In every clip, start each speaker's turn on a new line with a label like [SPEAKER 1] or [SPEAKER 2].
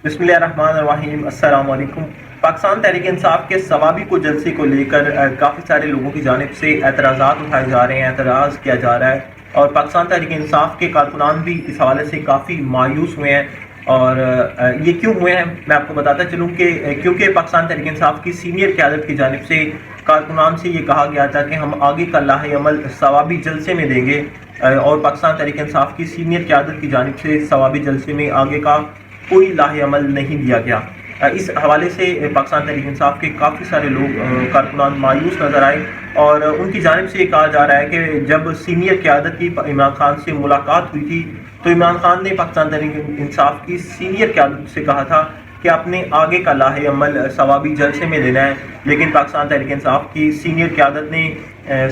[SPEAKER 1] بسم اللہ الرحمن الرحیم، السلام علیکم۔ پاکستان تحریک انصاف کے ثوابی کو جلسے کو لے کر کافی سارے لوگوں کی جانب سے اعتراضات اٹھائے جا رہے ہیں، اعتراض کیا جا رہا ہے، اور پاکستان تحریک انصاف کے کارکنان بھی اس حوالے سے کافی مایوس ہوئے ہیں۔ اور یہ کیوں ہوئے ہیں میں آپ کو بتاتا چلوں کہ کیونکہ پاکستان تحریک انصاف کی سینئر قیادت کی جانب سے کارکنان سے یہ کہا گیا تھا کہ ہم آگے کا لاہ عمل ثوابی جلسے میں دیں گے، اور پاکستان تحریک انصاف کی سینئر قیادت کی جانب سے ثوابی جلسے میں آگے کا کوئی لاہ عمل نہیں دیا گیا۔ اس حوالے سے پاکستان تحریک انصاف کے کافی سارے لوگ کارکنان مایوس نظر آئے، اور ان کی جانب سے یہ کہا جا رہا ہے کہ جب سینئر قیادت کی عمران خان سے ملاقات ہوئی تھی تو عمران خان نے پاکستان تحریک انصاف کی سینئر قیادت سے کہا تھا کہ اپنے آگے کا لاہ عمل ثوابی جلسے میں دینا ہے، لیکن پاکستان تحریک انصاف کی سینئر قیادت نے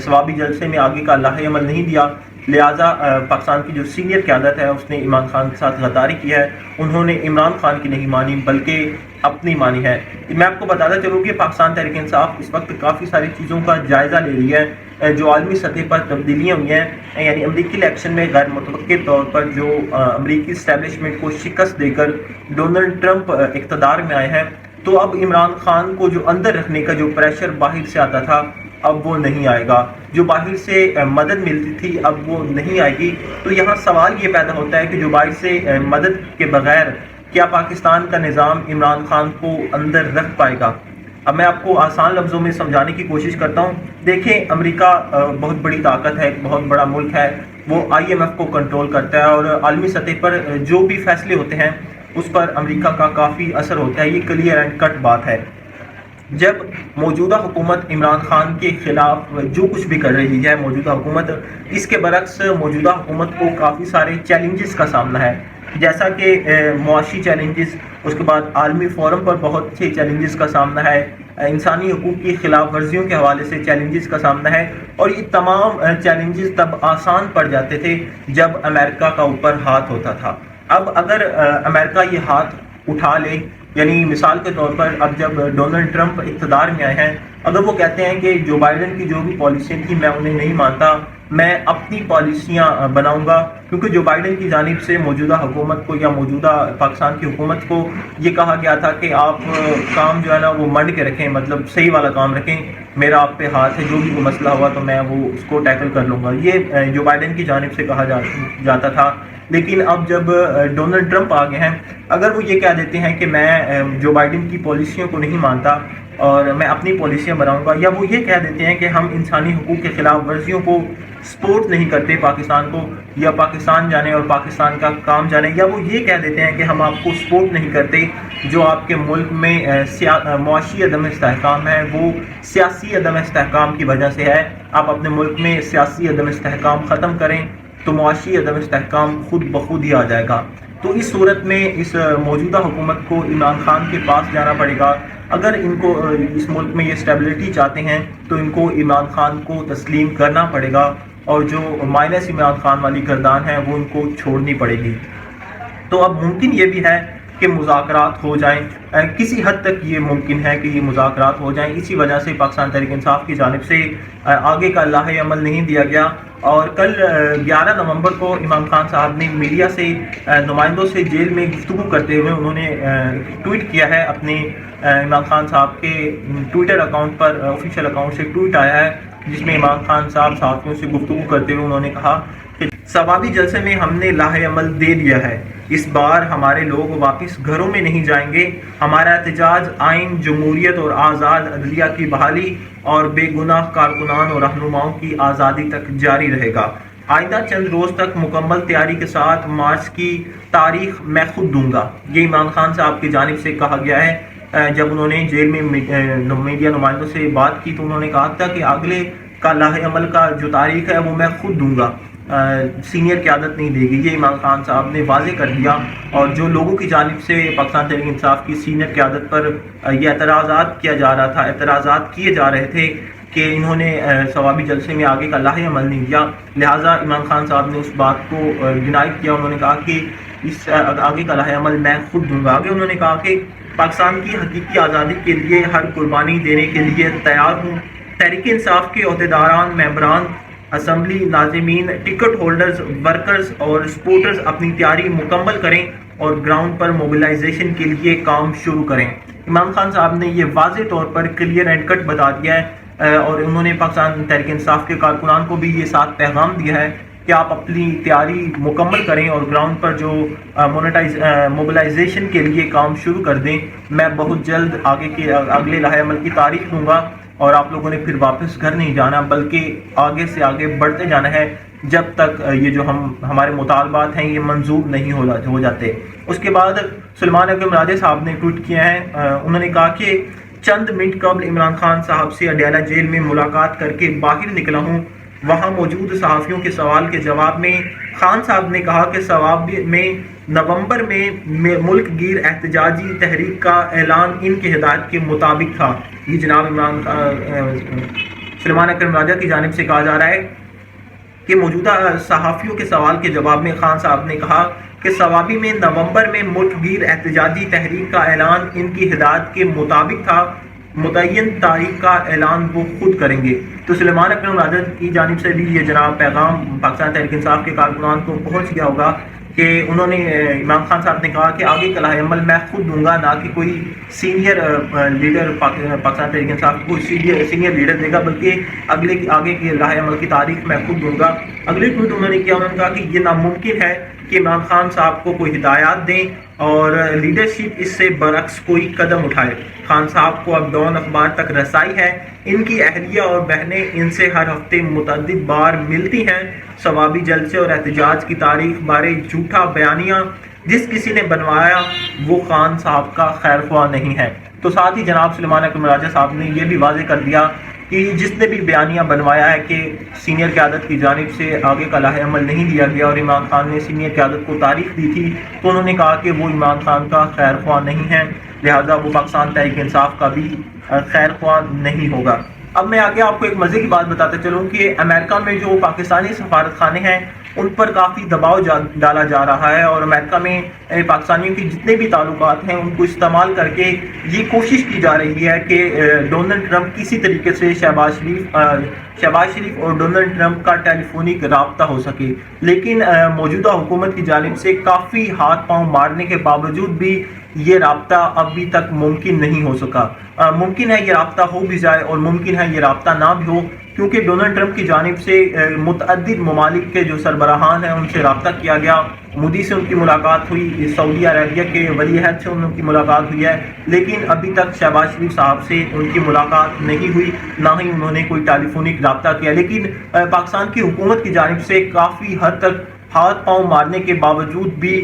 [SPEAKER 1] ثوابی جلسے میں آگے کا لاہ عمل نہیں دیا، لہٰذا پاکستان کی جو سینئر قیادت ہے اس نے عمران خان کے ساتھ غداری کی ہے۔ انہوں نے عمران خان کی نہیں مانی بلکہ اپنی مانی ہے۔ میں آپ کو بتاتا چلوں کہ پاکستان تحریک انصاف اس وقت کافی ساری چیزوں کا جائزہ لے رہی ہے جو عالمی سطح پر تبدیلیاں ہوئی ہیں، یعنی امریکی الیکشن میں غیر متوقع طور پر جو امریکی اسٹیبلشمنٹ کو شکست دے کر ڈونلڈ ٹرمپ اقتدار میں آئے ہیں، تو اب عمران خان کو جو اندر رکھنے کا جو پریشر باہر سے آتا تھا اب وہ نہیں آئے گا، جو باہر سے مدد ملتی تھی اب وہ نہیں آئے گی۔ تو یہاں سوال یہ پیدا ہوتا ہے کہ جو باہر سے مدد کے بغیر کیا پاکستان کا نظام عمران خان کو اندر رکھ پائے گا؟ اب میں آپ کو آسان لفظوں میں سمجھانے کی کوشش کرتا ہوں۔ دیکھیں، امریکہ بہت بڑی طاقت ہے، ایک بہت بڑا ملک ہے، وہ IMF کو کنٹرول کرتا ہے، اور عالمی سطح پر جو بھی فیصلے ہوتے ہیں اس پر امریکہ کا کافی اثر ہوتا ہے، یہ کلیئر اینڈ کٹ بات ہے۔ جب موجودہ حکومت عمران خان کے خلاف جو کچھ بھی کر رہی ہے موجودہ حکومت، اس کے برعکس موجودہ حکومت کو کافی سارے چیلنجز کا سامنا ہے، جیسا کہ معاشی چیلنجز، اس کے بعد عالمی فورم پر بہت سے چیلنجز کا سامنا ہے، انسانی حقوق کی خلاف ورزیوں کے حوالے سے چیلنجز کا سامنا ہے، اور یہ تمام چیلنجز تب آسان پڑ جاتے تھے جب امریکہ کا اوپر ہاتھ ہوتا تھا۔ اب اگر امریکہ یہ ہاتھ اٹھا لے، یعنی مثال کے طور پر اب جب ڈونلڈ ٹرمپ اقتدار میں آئے ہیں، اگر وہ کہتے ہیں کہ جو بائیڈن کی جو بھی پالیسیاں تھیں میں انہیں نہیں مانتا، میں اپنی پالیسیاں بناؤں گا، کیونکہ جو بائیڈن کی جانب سے موجودہ حکومت کو یا موجودہ پاکستان کی حکومت کو یہ کہا گیا تھا کہ آپ کام جو ہے نا وہ منڈ کے رکھیں، مطلب صحیح والا کام رکھیں، میرا آپ پہ ہاتھ ہے، جو بھی کوئی مسئلہ ہوا تو میں وہ اس کو ٹیکل کر لوں گا، یہ جو بائیڈن کی جانب سے کہا جاتا تھا۔ لیکن اب جب ڈونلڈ ٹرمپ آ گئے ہیں، اگر وہ یہ کہہ دیتے ہیں کہ میں جو بائیڈن کی پالیسیوں کو نہیں مانتا اور میں اپنی پالیسیاں بناؤں گا، یا وہ یہ کہہ دیتے ہیں کہ ہم انسانی حقوق کے خلاف ورزیوں کو سپورٹ نہیں کرتے پاکستان کو، یا پاکستان جانے اور پاکستان کا کام جانے، یا وہ یہ کہہ دیتے ہیں کہ ہم آپ کو سپورٹ نہیں کرتے، جو آپ کے ملک میں معاشی عدم استحکام ہے وہ سیاسی عدم استحکام کی وجہ سے ہے، آپ اپنے ملک میں سیاسی عدم استحکام ختم کریں تو معاشی عدم استحکام خود بخود ہی آ جائے گا۔ تو اس صورت میں اس موجودہ حکومت کو عمران خان کے پاس جانا پڑے گا۔ اگر ان کو اس ملک میں یہ اسٹیبلٹی چاہتے ہیں تو ان کو عمران خان کو تسلیم کرنا پڑے گا، اور جو مائنس عمران خان والی گردان ہے وہ ان کو چھوڑنی پڑے گی۔ تو اب ممکن یہ بھی ہے کہ مذاکرات ہو جائیں، کسی حد تک یہ ممکن ہے کہ یہ مذاکرات ہو جائیں، اسی وجہ سے پاکستان تحریک انصاف کی جانب سے آگے کا لاہ عمل نہیں دیا گیا۔ اور کل 11 نومبر کو عمران خان صاحب نے میڈیا سے نمائندوں سے جیل میں گفتگو کرتے ہوئے انہوں نے ٹویٹ کیا ہے، اپنے عمران خان صاحب کے ٹویٹر اکاؤنٹ پر، آفیشیل اکاؤنٹ سے ٹویٹ آیا ہے، جس میں عمران خان صاحب صحافیوں سے گفتگو کرتے ہوئے انہوں نے کہا کہ ثوابی جلسے میں ہم نے لاہ عمل دے دیا ہے، اس بار ہمارے لوگ واپس گھروں میں نہیں جائیں گے، ہمارا احتجاج آئین، جمہوریت اور آزاد عدلیہ کی بحالی اور بے گناہ کارکنان اور رہنماؤں کی آزادی تک جاری رہے گا۔ آئندہ چند روز تک مکمل تیاری کے ساتھ مارچ کی تاریخ میں خود دوں گا، یہ عمران خان صاحب کی جانب سے کہا گیا ہے۔ جب انہوں نے جیل میں میڈیا نمائندوں سے بات کی تو انہوں نے کہا تھا کہ اگلے کا لاہ عمل کا جو تاریخ ہے وہ میں خود دوں گا، سینئر قیادت نہیں دے گی، یہ عمران خان صاحب نے واضح کر دیا۔ اور جو لوگوں کی جانب سے پاکستان تحریک انصاف کی سینئر قیادت پر یہ اعتراضات کیا جا رہا تھا، اعتراضات کیے جا رہے تھے کہ انہوں نے ثوابی جلسے میں آگے کا لاہ عمل نہیں دیا، لہٰذا عمران خان صاحب نے اس بات کو ڈینائی کیا، انہوں نے کہا کہ اس آگے کا لاہ عمل میں خود دوں گا۔ آگے انہوں نے کہا کہ پاکستان کی حقیقی آزادی کے لیے ہر قربانی دینے کے لیے تیار ہوں، تحریک انصاف کے عہدیداران، ممبران اسمبلی، ناظمین، ٹکٹ ہولڈرز، ورکرز اور سپورٹرز اپنی تیاری مکمل کریں اور گراؤنڈ پر موبلائزیشن کے لیے کام شروع کریں۔ عمران خان صاحب نے یہ واضح طور پر کلیئر اینڈ کٹ بتا دیا ہے، اور انہوں نے پاکستان تحریک انصاف کے کارکنان کو بھی یہ ساتھ پیغام دیا ہے کہ آپ اپنی تیاری مکمل کریں اور گراؤنڈ پر جو موبلائزیشن کے لیے کام شروع کر دیں۔ میں بہت جلد اگلے لائحہ عمل کی تاریخ دوں گا، اور آپ لوگوں نے پھر واپس گھر نہیں جانا بلکہ آگے سے آگے بڑھتے جانا ہے جب تک یہ جو ہمارے مطالبات ہیں یہ منظور نہیں ہو جاتے۔ اس کے بعد سلیمان اکرم راجہ صاحب نے ٹویٹ کیا ہے، انہوں نے کہا کہ چند منٹ قبل عمران خان صاحب سے اڈیالہ جیل میں ملاقات کر کے باہر نکلا ہوں۔ وہاں موجود صحافیوں کے سوال کے جواب میں خان صاحب نے کہا کہ نومبر میں ملک گیر احتجاجی تحریک کا اعلان ان کی ہدایت کے مطابق تھا۔ یہ جناب سلیمان اکرم راجہ کی جانب سے کہا جا رہا ہے کہ موجودہ صحافیوں کے سوال کے جواب میں خان صاحب نے کہا کہ سوابی میں نومبر میں ملک گیر احتجاجی تحریک کا اعلان ان کی ہدایت کے مطابق تھا، متعین تاریخ کا اعلان وہ خود کریں گے۔ تو سلیمان اکرم راجہ کی جانب سے بھی یہ جناب پیغام پاکستان تحریک انصاف کے کارکنان کو پہنچ گیا ہوگا کہ انہوں نے عمران خان صاحب نے کہا کہ آگے کا لائحہ عمل میں خود دوں گا، نہ کہ کوئی سینئر لیڈر پاکستان تحریک انصاف کو سینئر لیڈر دے گا، بلکہ آگے کے لائحہ عمل کی تاریخ میں خود دوں گا۔ اگلی ٹویٹ انہوں نے کہا کہ یہ ناممکن ہے کہ عمران خان صاحب کو کوئی ہدایات دیں اور لیڈرشپ اس سے برعکس کوئی قدم اٹھائے۔ خان صاحب کو اب ڈان اخبار تک رسائی ہے، ان کی اہلیہ اور بہنیں ان سے ہر ہفتے متعدد بار ملتی ہیں۔ ثوابی جلسے اور احتجاج کی تاریخ بارے جھوٹا بیانیہ جس کسی نے بنوایا وہ خان صاحب کا خیر خواہ نہیں ہے۔ تو ساتھ ہی جناب سلیمان اکرم راجہ صاحب نے یہ بھی واضح کر دیا کہ جس نے بھی بیانیہ بنوایا ہے کہ سینئر قیادت کی جانب سے آگے کا لائحہ عمل نہیں دیا گیا اور عمران خان نے سینئر قیادت کو تاریخ دی تھی، تو انہوں نے کہا کہ وہ عمران خان کا خیر خواہ نہیں ہے، لہذا وہ پاکستان تحریک انصاف کا بھی خیر خواہ نہیں ہوگا۔ اب میں آگے آپ کو ایک مزے کی بات بتاتا چلوں کہ امریکہ میں جو پاکستانی سفارت خانے ہیں ان پر کافی دباؤ ڈالا جا رہا ہے، اور امریکہ میں پاکستانیوں کے جتنے بھی تعلقات ہیں ان کو استعمال کر کے یہ کوشش کی جا رہی ہے کہ ڈونلڈ ٹرمپ کسی طریقے سے شہباز شریف اور ڈونلڈ ٹرمپ کا ٹیلی فونک رابطہ ہو سکے، لیکن موجودہ حکومت کی جانب سے کافی ہاتھ پاؤں مارنے کے باوجود بھی یہ رابطہ ابھی تک ممکن نہیں ہو سکا۔ ممکن ہے یہ رابطہ ہو بھی جائے اور ممکن ہے یہ رابطہ نہ بھی ہو، کیونکہ ڈونلڈ ٹرمپ کی جانب سے متعدد ممالک کے جو سربراہان ہیں ان سے رابطہ کیا گیا، مودی سے ان کی ملاقات ہوئی، سعودی عربیہ کے ولی عہد سے ان کی ملاقات ہوئی ہے، لیکن ابھی تک شہباز شریف صاحب سے ان کی ملاقات نہیں ہوئی، نہ ہی انہوں نے کوئی ٹیلی فونک رابطہ کیا۔ لیکن پاکستان کی حکومت کی جانب سے کافی حد تک ہاتھ پاؤں مارنے کے باوجود بھی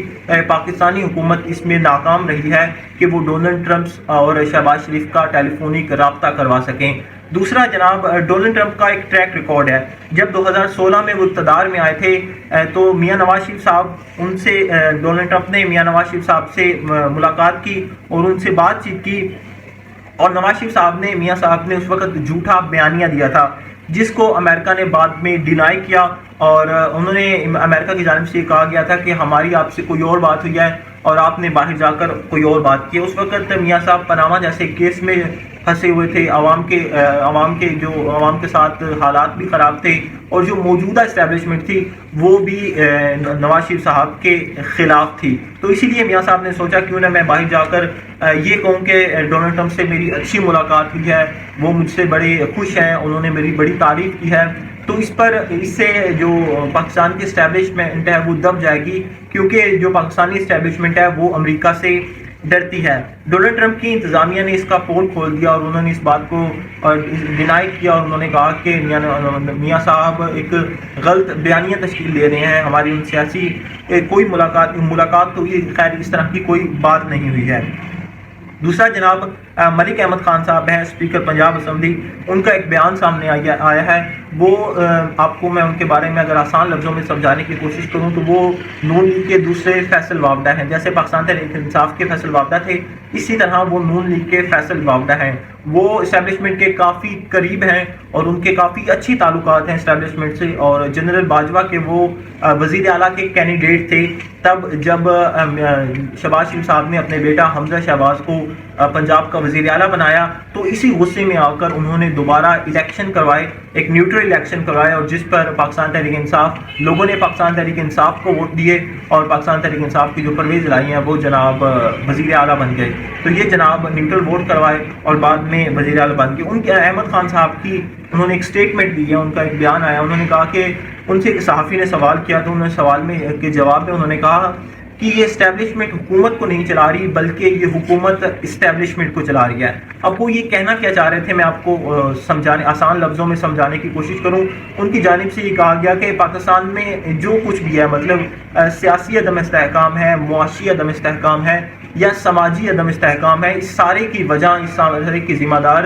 [SPEAKER 1] پاکستانی حکومت اس میں ناکام رہی ہے کہ وہ ڈونلڈ ٹرمپ اور شہباز شریف کا ٹیلی فونک رابطہ کروا سکیں۔ دوسرا جناب ڈونلڈ ٹرمپ کا ایک ٹریک ریکارڈ ہے، جب 2016 میں وہ اقتدار میں آئے تھے تو میاں نواز شریف صاحب ڈونلڈ ٹرمپ نے میاں نواز شریف صاحب سے ملاقات کی اور ان سے بات چیت کی، اور نواز شریف صاحب نے میاں صاحب نے اس وقت جھوٹا بیانیہ دیا تھا جس کو امریکہ نے بعد میں ڈینائی کیا، اور انہوں نے امریکہ کی جانب سے یہ کہا گیا تھا کہ ہماری آپ سے کوئی اور بات ہوئی ہے اور آپ نے باہر جا کر کوئی اور بات کی۔ اس وقت میاں صاحب پاناما جیسے کیس میں پھنسے ہوئے تھے، عوام کے ساتھ حالات بھی خراب تھے، اور جو موجودہ اسٹیبلشمنٹ تھی وہ بھی نواز شریف صاحب کے خلاف تھی۔ تو اسی لیے میاں صاحب نے سوچا کیوں نہ میں باہر جا کر یہ کہوں کہ ڈونلڈ ٹرمپ سے میری اچھی ملاقات ہوئی ہے، وہ مجھ سے بڑے خوش ہیں، انہوں نے میری بڑی تعریف کی ہے۔ تو اس سے جو پاکستان کی اسٹیبلشمنٹ ہے وہ دب جائے گی، کیونکہ جو پاکستانی اسٹیبلشمنٹ ہے وہ امریکہ سے ڈرتی ہے۔ ڈونلڈ ٹرمپ کی انتظامیہ نے اس کا پول کھول دیا اور انہوں نے اس بات کو ڈینائی کیا، اور انہوں نے کہا کہ میاں صاحب ایک غلط بیانیہ تشکیل دے رہے ہیں، ہماری ان سیاسی کوئی ملاقات تو یہ خیر اس طرح کی کوئی بات نہیں ہوئی ہے۔ دوسرا جناب ملک احمد خان صاحب ہیں، اسپیکر پنجاب اسمبلی، ان کا ایک بیان سامنے آیا ہے، وہ آپ کو میں ان کے بارے میں اگر آسان لفظوں میں سمجھانے کی کوشش کروں تو وہ نون لیگ کے دوسرے فیصل وابدہ ہیں، جیسے پاکستان تحریک انصاف کے فیصل وابدہ تھے اسی طرح وہ نون لیگ کے فیصل وابدہ ہیں۔ وہ اسٹیبلشمنٹ کے کافی قریب ہیں اور ان کے کافی اچھی تعلقات ہیں اسٹیبلشمنٹ سے، اور جنرل باجوہ کے وہ وزیر اعلیٰ کے کینڈیڈیٹ تھے تب جب شہباز شریف صاحب نے اپنے بیٹا حمزہ شہباز کو پنجاب کا وزیر اعلیٰ بنایا، تو اسی غصے میں آ کر انہوں نے دوبارہ الیکشن کروائے، ایک نیوٹرل الیکشن کروائے، اور جس پر پاکستان تحریک انصاف لوگوں نے پاکستان تحریک انصاف کو ووٹ دیے، اور پاکستان تحریک انصاف کی جو پرویز الہی ہیں وہ جناب وزیر اعلیٰ بن گئے۔ تو یہ جناب نیوٹرل ووٹ کروائے اور بعد میں وزیر اعلیٰ بن گئے۔ ان کے احمد خان صاحب کی انہوں نے ایک سٹیٹمنٹ دی ہے، ان کا ایک بیان آیا، انہوں نے کہا کہ ان سے ایک صحافی نے سوال کیا، تو انہوں نے سوال میں کے جواب میں انہوں نے کہا کہ یہ اسٹیبلشمنٹ حکومت کو نہیں چلا رہی بلکہ یہ حکومت اسٹیبلشمنٹ کو چلا رہی ہے۔ اب وہ یہ کہنا کیا چاہ رہے تھے، میں آپ کو سمجھانے آسان لفظوں میں سمجھانے کی کوشش کروں۔ ان کی جانب سے یہ کہا گیا کہ پاکستان میں جو کچھ بھی ہے، مطلب سیاسی عدم استحکام ہے، معاشی عدم استحکام ہے یا سماجی عدم استحکام ہے، اس سارے کی وجہ، اس سارے کی ذمہ دار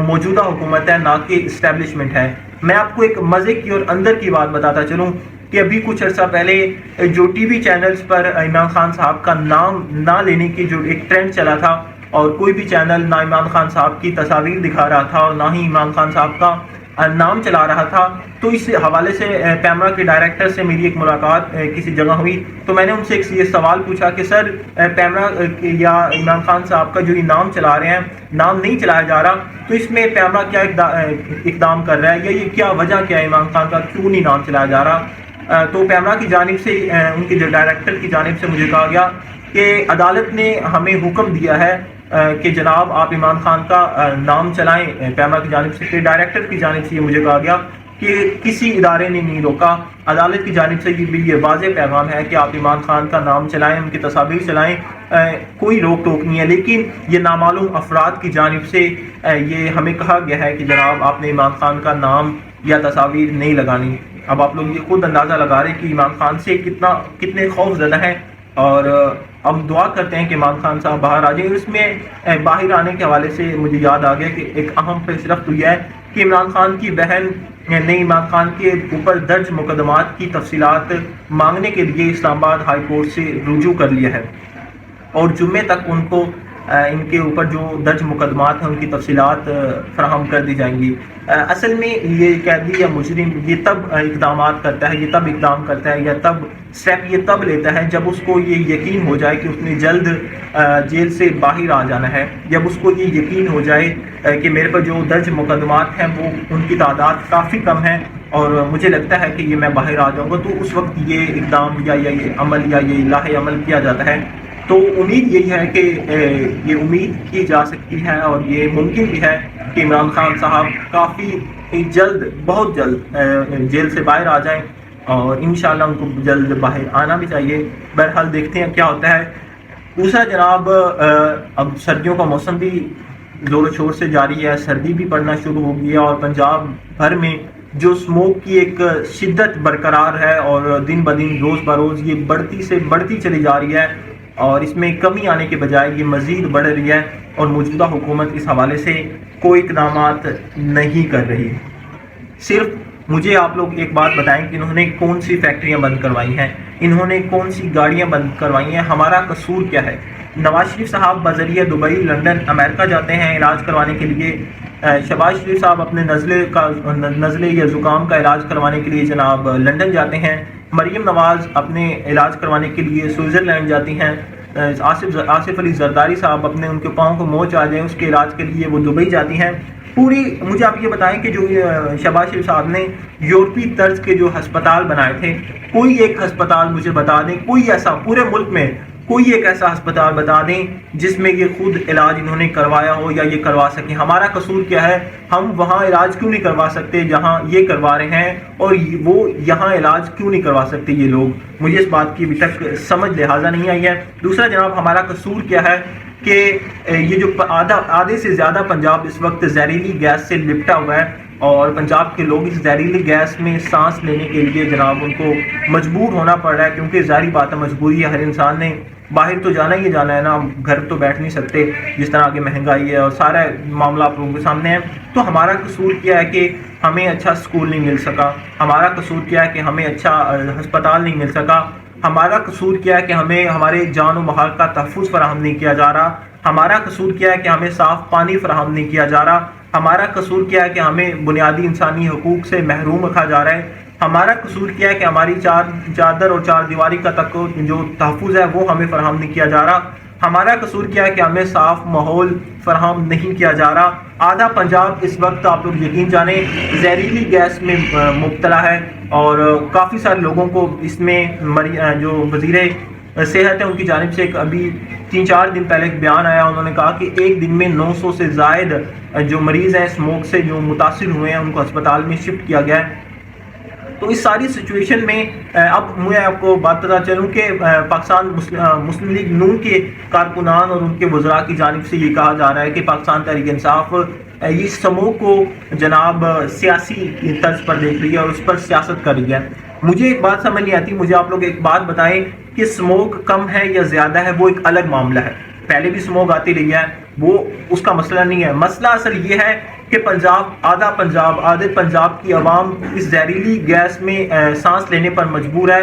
[SPEAKER 1] موجودہ حکومت ہے، نہ کہ اسٹیبلشمنٹ ہے۔ میں آپ کو ایک مزے کی اور اندر کی بات بتاتا چلوں کہ ابھی کچھ عرصہ پہلے جو ٹی وی چینلز پر عمران خان صاحب کا نام نہ لینے کی جو ایک ٹرینڈ چلا تھا، اور کوئی بھی چینل نہ عمران خان صاحب کی تصاویر دکھا رہا تھا اور نہ ہی عمران خان صاحب کا نام چلا رہا تھا، تو اس حوالے سے پیمرا کے ڈائریکٹر سے میری ایک ملاقات کسی جگہ ہوئی، تو میں نے ان سے یہ سوال پوچھا کہ سر پیمرا یا عمران خان صاحب کا جو یہ نام چلا رہے ہیں، نام نہیں چلایا جا رہا، تو اس میں پیمرا کیا اقدام کر رہا ہے، یا یہ کیا وجہ کیا ہے عمران خان کا کیوں نہیں نام چلایا جا رہا؟ تو پیمرا کی جانب سے ان کے جو ڈائریکٹر کی جانب سے مجھے کہا گیا کہ عدالت نے ہمیں حکم دیا ہے کہ جناب آپ عمران خان کا نام چلائیں۔ پیمرا کی جانب سے کہ ڈائریکٹر کی جانب سے یہ مجھے کہا گیا کہ کسی ادارے نے نہیں روکا، عدالت کی جانب سے یہ واضح پیغام ہے کہ آپ عمران خان کا نام چلائیں، ان کی تصاویر چلائیں، کوئی روک ٹوک نہیں ہے۔ لیکن یہ نامعلوم افراد کی جانب سے یہ ہمیں کہا گیا ہے کہ جناب آپ نے عمران خان کا نام یا تصاویر نہیں لگانی۔ اب آپ لوگ یہ خود اندازہ لگا رہے ہیں کہ عمران خان سے کتنے خوف زدہ ہیں، اور ہم دعا کرتے ہیں کہ عمران خان صاحب باہر آ جائیں۔ اس میں باہر آنے کے حوالے سے مجھے یاد آ گیا کہ ایک اہم پیشرفت ہوئی ہے کہ عمران خان کی بہن نے عمران خان کے اوپر درج مقدمات کی تفصیلات مانگنے کے لیے اسلام آباد ہائی کورٹ سے رجوع کر لیا ہے، اور جمعے تک ان کو ان کے اوپر جو درج مقدمات ہیں ان کی تفصیلات فراہم کر دی جائیں گی۔ اصل میں یہ قیدی یا مجرم یہ تب اقدامات کرتا ہے، یہ تب اقدام کرتا ہے یا تب اسٹیپ یہ تب لیتا ہے جب اس کو یہ یقین ہو جائے کہ اس نے جلد جیل سے باہر آ جانا ہے، جب اس کو یہ یقین ہو جائے کہ میرے پر جو درج مقدمات ہیں وہ ان کی تعداد کافی کم ہے اور مجھے لگتا ہے کہ یہ میں باہر آ جاؤں گا، تو اس وقت یہ اقدام یا یہ عمل یا یہ لاہ عمل کیا جاتا ہے۔ تو امید یہی ہے کہ یہ امید کی جا سکتی ہے اور یہ ممکن بھی ہے کہ عمران خان صاحب کافی جلد، بہت جلد جیل سے باہر آ جائیں، اور انشاءاللہ ان کو جلد باہر آنا بھی چاہیے۔ بہرحال دیکھتے ہیں کیا ہوتا ہے۔ دوسرا جناب، اب سردیوں کا موسم بھی زور و شور سے جاری ہے، سردی بھی پڑنا شروع ہو گئی ہے، اور پنجاب بھر میں جو اسموک کی ایک شدت برقرار ہے اور دن بدن روز بروز یہ بڑھتی سے بڑھتی چلی جا رہی ہے، اور اس میں کمی آنے کے بجائے یہ مزید بڑھ رہی ہے، اور موجودہ حکومت اس حوالے سے کوئی اقدامات نہیں کر رہی۔ صرف مجھے آپ لوگ ایک بات بتائیں کہ انہوں نے کون سی فیکٹریاں بند کروائی ہیں، انہوں نے کون سی گاڑیاں بند کروائی ہیں، ہمارا قصور کیا ہے؟ نواز شریف صاحب بذریعہ دبئی، لندن، امریکہ جاتے ہیں علاج کروانے کے لیے، شہباز شریف صاحب اپنے نزلے یا زکام کا علاج کروانے کے لیے جناب لندن جاتے ہیں، مریم نواز اپنے علاج کروانے کے لیے سوئٹزرلینڈ جاتی ہیں، آصف علی زرداری صاحب اپنے ان کے پاؤں کو موچ آ جائیں اس کے علاج کے لیے وہ دبئی جاتی ہیں۔ مجھے آپ یہ بتائیں کہ جو شہباز شریف صاحب نے یورپی طرز کے جو ہسپتال بنائے تھے، کوئی ایک ہسپتال مجھے بتا دیں، کوئی ایسا پورے ملک میں کوئی ایک ایسا ہسپتال بتا دیں جس میں یہ خود علاج انہوں نے کروایا ہو یا یہ کروا سکیں۔ ہمارا قصور کیا ہے؟ ہم وہاں علاج کیوں نہیں کروا سکتے جہاں یہ کروا رہے ہیں، اور وہ یہاں علاج کیوں نہیں کروا سکتے یہ لوگ؟ مجھے اس بات کی ابھی تک سمجھ لہٰذا نہیں آئی ہے۔ دوسرا جناب، ہمارا قصور کیا ہے کہ یہ جو آدھے سے زیادہ پنجاب اس وقت زہریلی گیس سے لپٹا ہوا ہے، اور پنجاب کے لوگ اس زہریلی گیس میں سانس لینے کے لیے جناب ان کو مجبور ہونا پڑ رہا ہے، کیونکہ ظاہری بات ہے مجبوری ہے، ہر انسان نے باہر تو جانا ہی جانا ہے نا، گھر تو بیٹھ نہیں سکتے، جس طرح کی مہنگائی ہے اور سارا معاملہ آپ لوگوں کے سامنے ہے۔ تو ہمارا قصور کیا ہے کہ ہمیں اچھا سکول نہیں مل سکا، ہمارا قصور کیا ہے کہ ہمیں اچھا ہسپتال نہیں مل سکا، ہمارا قصور کیا ہے کہ ہمیں ہمارے جان و مال کا تحفظ فراہم نہیں کیا جا رہا، ہمارا قصور کیا ہے کہ ہمیں صاف پانی فراہم نہیں کیا جا رہا، ہمارا قصور کیا ہے کہ ہمیں بنیادی انسانی حقوق سے محروم رکھا جا رہا ہے، ہمارا قصور کیا ہے کہ ہماری چادر اور چار دیواری کا جو تحفظ ہے وہ ہمیں فراہم نہیں کیا جا رہا، ہمارا قصور کیا ہے کہ ہمیں صاف ماحول فراہم نہیں کیا جا رہا. آدھا پنجاب اس وقت آپ لوگ یقین جانیں زہریلی گیس میں مبتلا ہے, اور کافی سارے لوگوں کو اس میں جو وزیر صحت ہے ان کی جانب سے ابھی 3-4 دن پہلے ایک بیان آیا, انہوں نے کہا کہ ایک دن میں 900 سے زائد جو مریض ہیں اسموک سے جو متاثر ہوئے ہیں ان کو اسپتال میں شفٹ کیا گیا ہے. تو اس ساری سچویشن میں اب میں آپ کو بات پتہ چلوں کہ پاکستان مسلم لیگ نون کے کارکنان اور ان کے وزراء کی جانب سے یہ کہا جا رہا ہے کہ پاکستان تحریک انصاف یہ اسموک کو جناب سیاسی طرز پر دیکھ رہی ہے اور اس پر سیاست کر رہی ہے. مجھے ایک بات سمجھ نہیں آتی, مجھے آپ لوگ ایک بات بتائیں کہ اسموک کم ہے یا زیادہ ہے, وہ ایک الگ معاملہ ہے. پہلے بھی اسموک آتی رہی ہے, وہ اس کا مسئلہ نہیں ہے. مسئلہ اصل یہ ہے کہ آدھے پنجاب کی عوام اس زہریلی گیس میں سانس لینے پر مجبور ہے.